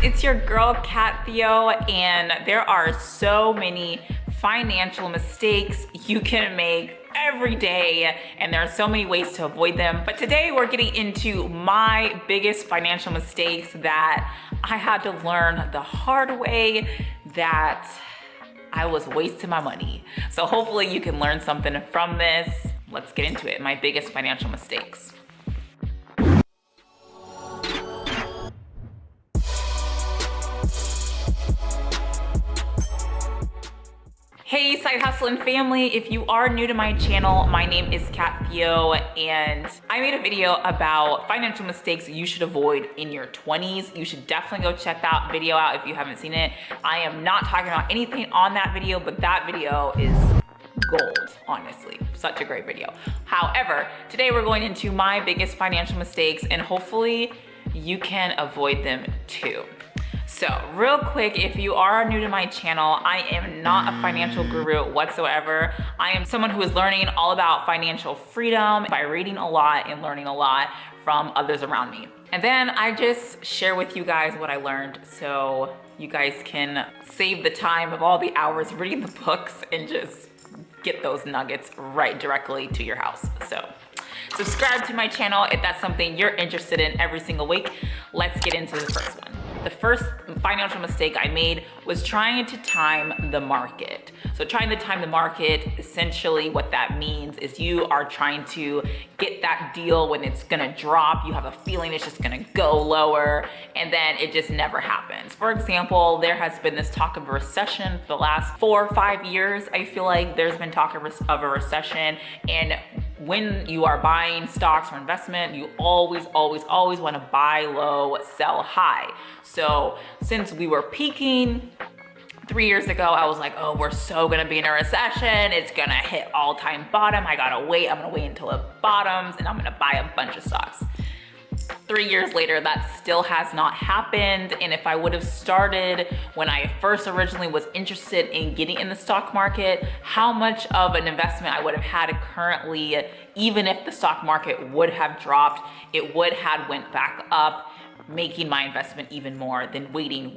it's your girl Theo, and there are so many financial mistakes you can make every day, and there are so many ways to avoid them. But today we're getting into my biggest financial mistakes that I had to learn the hard way, that I was wasting my money. So hopefully you can learn something from this. Let's get into it. My biggest financial mistakes. Hey side hustling family, if you are new to my channel, my name is Theo, and I made a video about financial mistakes you should avoid in your 20s. You should definitely go check that video out if you haven't seen it. I am not talking about anything on that video, but that video is gold, honestly. Such a great video. However, today we're going into my biggest financial mistakes, and hopefully you can avoid them too. So real quick, if you are new to my channel, I am not a financial guru whatsoever. I am someone who is learning all about financial freedom by reading a lot and learning a lot from others around me. And then I just share with you guys what I learned so you guys can save the time of all the hours reading the books and just get those nuggets right directly to your house. So subscribe to my channel if that's something you're interested in every single week. Let's get into the first one. The first financial mistake I made was trying to time the market. So trying to time the market, essentially what that means is you are trying to get that deal when it's gonna drop. You have a feeling it's just gonna go lower, and then it just never happens. For example, there has been this talk of a recession for the last 4 or 5 years. I feel like there's been talk of a recession, and when you are buying stocks or investment, you always want to buy low, sell high. So since we were peaking 3 years ago, I was like, oh, we're so gonna be in a recession. It's gonna hit all-time bottom. I'm gonna wait until it bottoms, and I'm gonna buy a bunch of stocks. 3 years later, that still has not happened. And if I would have started when I first originally was interested in getting in the stock market, how much of an investment I would have had currently, even if the stock market would have dropped, it would have went back up, making my investment even more than waiting.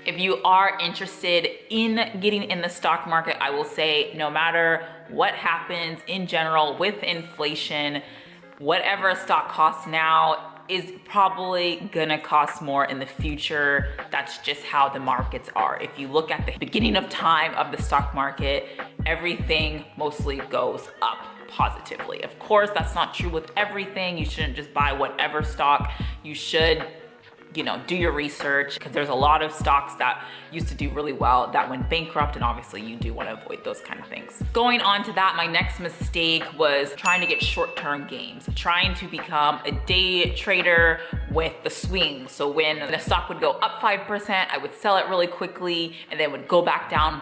If you are interested in getting in the stock market, I will say no matter what happens in general with inflation, whatever a stock costs now is probably gonna cost more in the future. That's just how the markets are. If you look at the beginning of time of the stock market, everything mostly goes up positively. Of course, that's not true with everything. You shouldn't just buy whatever stock. You should, do your research, because there's a lot of stocks that used to do really well that went bankrupt, and obviously you do want to avoid those kind of things. Going on to that, my next mistake was trying to get short-term gains, trying to become a day trader with the swings. So when the stock would go up 5%, I would sell it really quickly, and then would go back down,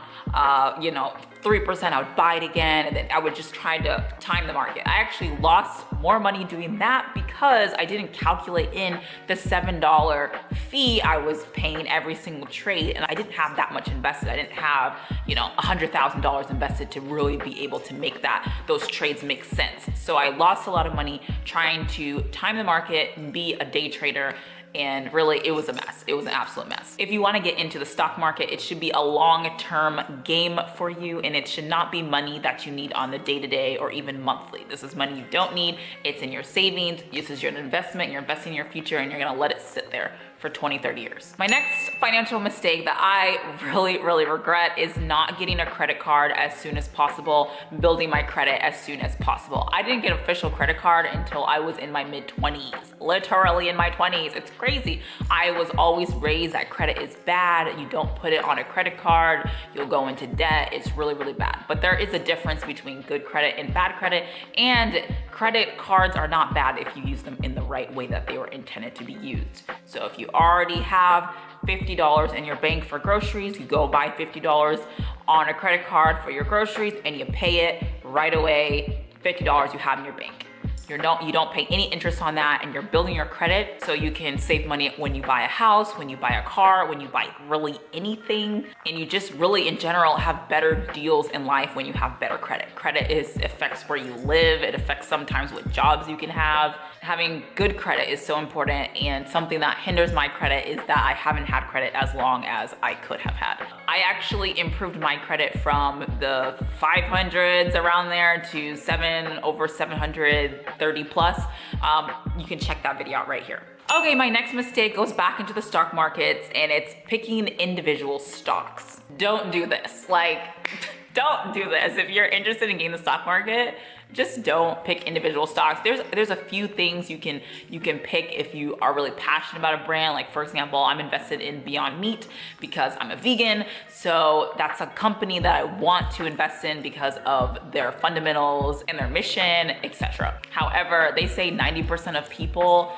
3%, I would buy it again, and then I would just try to time the market. I actually lost more money doing that because I didn't calculate in the $7 fee I was paying every single trade, and I didn't have that much invested. I didn't have, $100,000 invested to really be able to make those trades make sense. So I lost a lot of money trying to time the market and be a day trader. And really, it was a mess. It was an absolute mess. If you want to get into the stock market, it should be a long-term game for you, and it should not be money that you need on the day-to-day or even monthly. This is money you don't need. It's in your savings. This is your investment. You're investing in your future, and you're going to let it sit there for 20, 30 years. My next financial mistake that I really regret is not getting a credit card as soon as possible, building my credit as soon as possible. I didn't get an official credit card until I was in my mid-20s, literally in my 20s. It's crazy. I was always raised that credit is bad. You don't put it on a credit card, you'll go into debt. It's really bad. But there is a difference between good credit and bad credit, and credit cards are not bad if you use them in the right way that they were intended to be used. So if you already have $50 in your bank for groceries, you go buy $50 on a credit card for your groceries, and you pay it right away. $50 you have in your bank. You don't pay any interest on that, and you're building your credit so you can save money when you buy a house, when you buy a car, when you buy really anything, and you just really in general have better deals in life when you have better credit. Credit affects where you live. It affects sometimes what jobs you can have. Having good credit is so important, and something that hinders my credit is that I haven't had credit as long as I could have had. I actually improved my credit from the 500s around there to over 730 plus. You can check that video out right here. Okay, my next mistake goes back into the stock markets, and it's picking individual stocks. Don't do this. Don't do this. If you're interested in getting the stock market, just don't pick individual stocks. There's a few things you can pick if you are really passionate about a brand. Like for example, I'm invested in Beyond Meat because I'm a vegan. So that's a company that I want to invest in because of their fundamentals and their mission, etc. However, they say 90% of people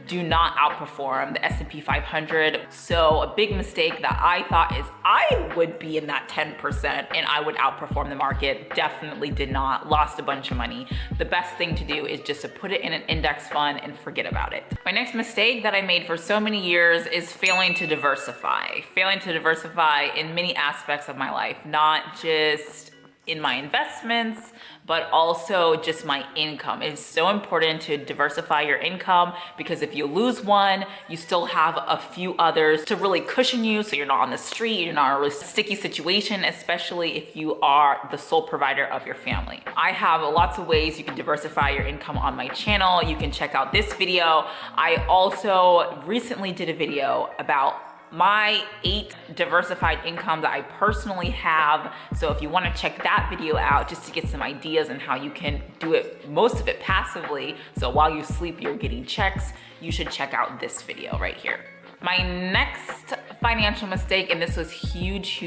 do not outperform the S&P 500. So a big mistake that I thought is I would be in that 10% and I would outperform the market. Definitely did not, lost a bunch of money. The best thing to do is just to put it in an index fund and forget about it. My next mistake that I made for so many years is failing to diversify. Failing to diversify in many aspects of my life, not just in my investments, but also just my income. It's so important to diversify your income because if you lose one, you still have a few others to really cushion you so you're not on the street, you're not in a really sticky situation, especially if you are the sole provider of your family. I have lots of ways you can diversify your income on my channel. You can check out this video. I also recently did a video about my 8 diversified income that I personally have. So if you want to check that video out just to get some ideas on how you can do it, most of it passively, so while you sleep you're getting checks, you should check out this video right here. My next financial mistake, and this was huge,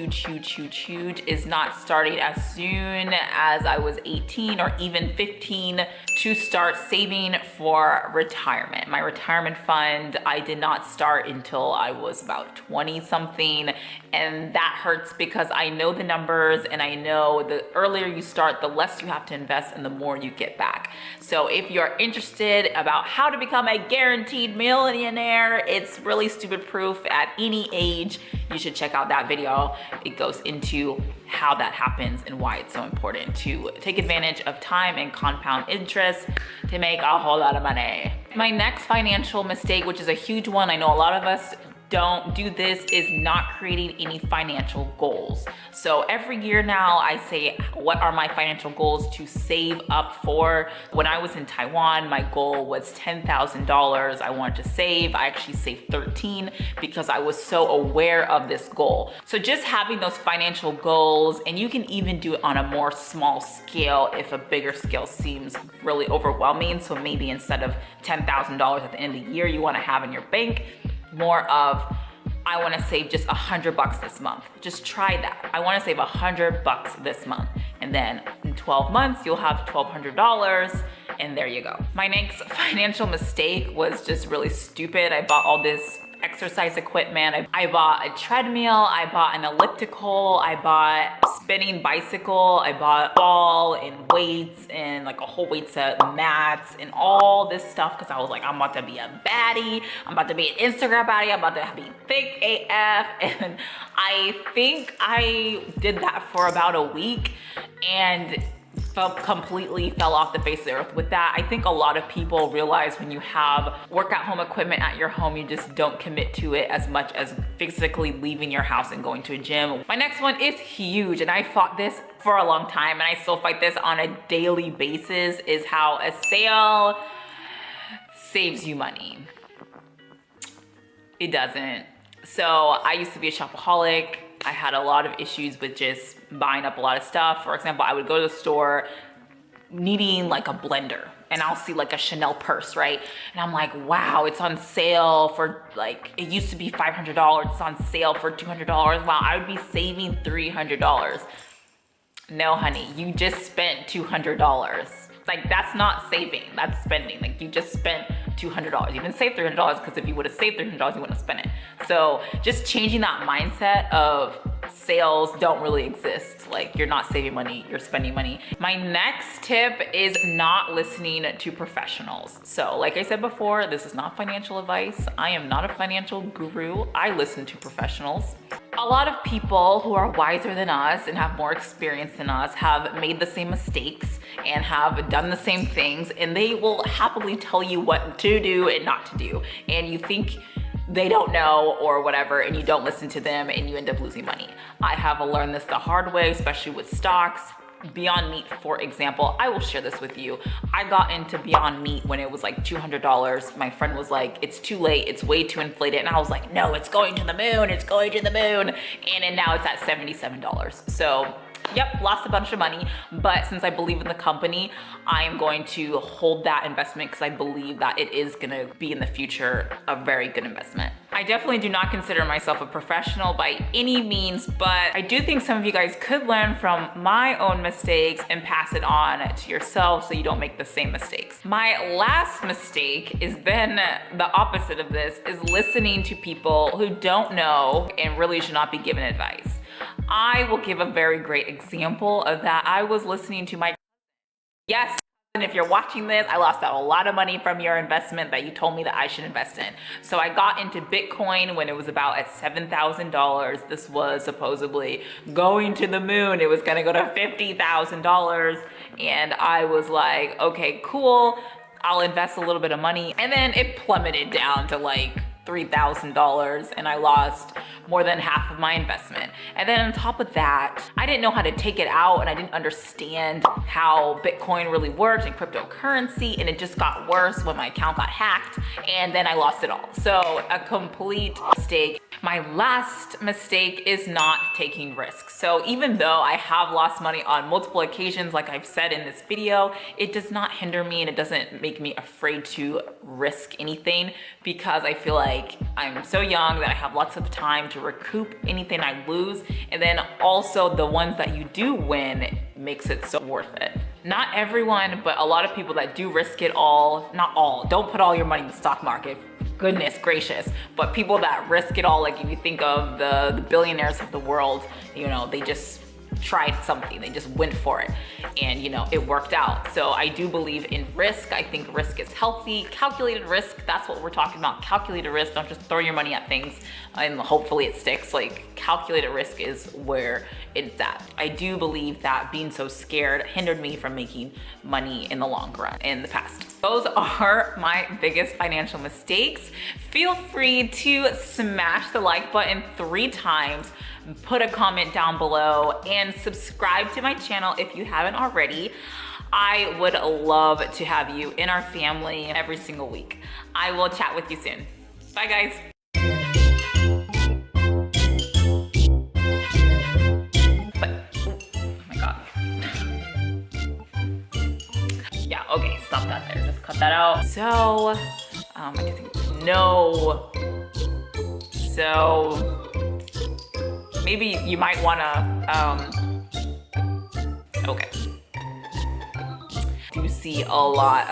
is not starting as soon as I was 18 or even 15 to start saving for retirement. My retirement fund, I did not start until I was about 20 something. And that hurts because I know the numbers and I know the earlier you start, the less you have to invest and the more you get back. So if you're interested about how to become a guaranteed millionaire, it's really stupid proof at any age, you should check out that video. It goes into how that happens and why it's so important to take advantage of time and compound interest to make a whole lot of money. My next financial mistake, which is a huge one, I know a lot of us don't do this, is not creating any financial goals. So every year now I say, what are my financial goals to save up for? When I was in Taiwan, my goal was $10,000 I wanted to save. I actually saved 13 because I was so aware of this goal. So just having those financial goals, and you can even do it on a more small scale if a bigger scale seems really overwhelming. So maybe instead of $10,000 at the end of the year you want to have in your bank, more of, I want to save just $100 this month. Just try that. I want to save $100 this month. And then in 12 months, you'll have $1,200 and there you go. My next financial mistake was just really stupid. I bought all this exercise equipment. I bought a treadmill, I bought an elliptical, I bought a spinning bicycle, I bought ball and weights and like a whole weight set, mats and all this stuff because I was like, I'm about to be a baddie, I'm about to be an Instagram baddie, I'm about to be thick AF. And I think I did that for about a week and completely fell off the face of the earth with that. I think a lot of people realize when you have workout home equipment at your home, you just don't commit to it as much as physically leaving your house and going to a gym. My next one is huge, and I fought this for a long time and I still fight this on a daily basis, is how a sale saves you money. It doesn't. So I used to be a shopaholic. I had a lot of issues with just buying up a lot of stuff. For example, I would go to the store needing like a blender and I'll see like a Chanel purse, right? And I'm like, wow, it's on sale for like, it used to be $500, it's on sale for $200. Wow, I would be saving $300. No, honey, you just spent $200. Like, that's not saving, that's spending. Like, you just spent $200. You didn't save $300 because if you would have saved $300, you wouldn't have spent it. So just changing that mindset of sales don't really exist. Like, you're not saving money, you're spending money. My next tip is not listening to professionals. So like I said before, this is not financial advice. I am not a financial guru. I listen to professionals. A lot of people who are wiser than us and have more experience than us have made the same mistakes and have done the same things, and they will happily tell you what to do and not to do. And you think they don't know or whatever, and you don't listen to them and you end up losing money. I have learned this the hard way, especially with stocks. Beyond Meat, for example, I will share this with you. I got into Beyond Meat when it was like $200. My friend was like, it's too late, it's way too inflated. And I was like, no, it's going to the moon, it's going to the moon. And then now it's at $77. So yep, lost a bunch of money, but since I believe in the company, I am going to hold that investment because I believe that it is gonna be in the future a very good investment. I definitely do not consider myself a professional by any means, but I do think some of you guys could learn from my own mistakes and pass it on to yourself so you don't make the same mistakes. My last mistake is then the opposite of this, is listening to people who don't know and really should not be given advice. I will give a very great example of that. I was listening to my, yes, and if you're watching this, I lost out a lot of money from your investment that you told me that I should invest in. So I got into Bitcoin when it was about at $7,000. This was supposedly going to the moon. It was gonna go to $50,000. And I was like, okay, cool. I'll invest a little bit of money. And then it plummeted down to like $3,000 and I lost more than half of my investment. And then on top of that, I didn't know how to take it out and I didn't understand how Bitcoin really worked and cryptocurrency, and it just got worse when my account got hacked and then I lost it all. So a complete mistake. My last mistake is not taking risks. So even though I have lost money on multiple occasions, like I've said in this video, it does not hinder me and it doesn't make me afraid to risk anything, because I feel like I'm so young that I have lots of time to recoup anything I lose. And then also the ones that you do win makes it so worth it. Not everyone, but a lot of people that do risk it all, not all, don't put all your money in the stock market. Goodness gracious, but people that risk it all, like if you think of the billionaires of the world, you know, they just tried something, they just went for it, and you know, it worked out. So I do believe in risk. I think risk is healthy. Calculated risk, that's what we're talking about. Calculated risk. Don't just throw your money at things and hopefully it sticks. Like, calculated risk is where it's at. I do believe that being so scared hindered me from making money in the long run in the past. Those are my biggest financial mistakes. Feel free to smash the like button 3 times, put a comment down below, and subscribe to my channel if you haven't already. I would love to have you in our family every single week. I will chat with you soon. Bye guys. Okay, stop that there, just cut that out. So, I just think, no. So, maybe you might wanna, okay. You see a lot,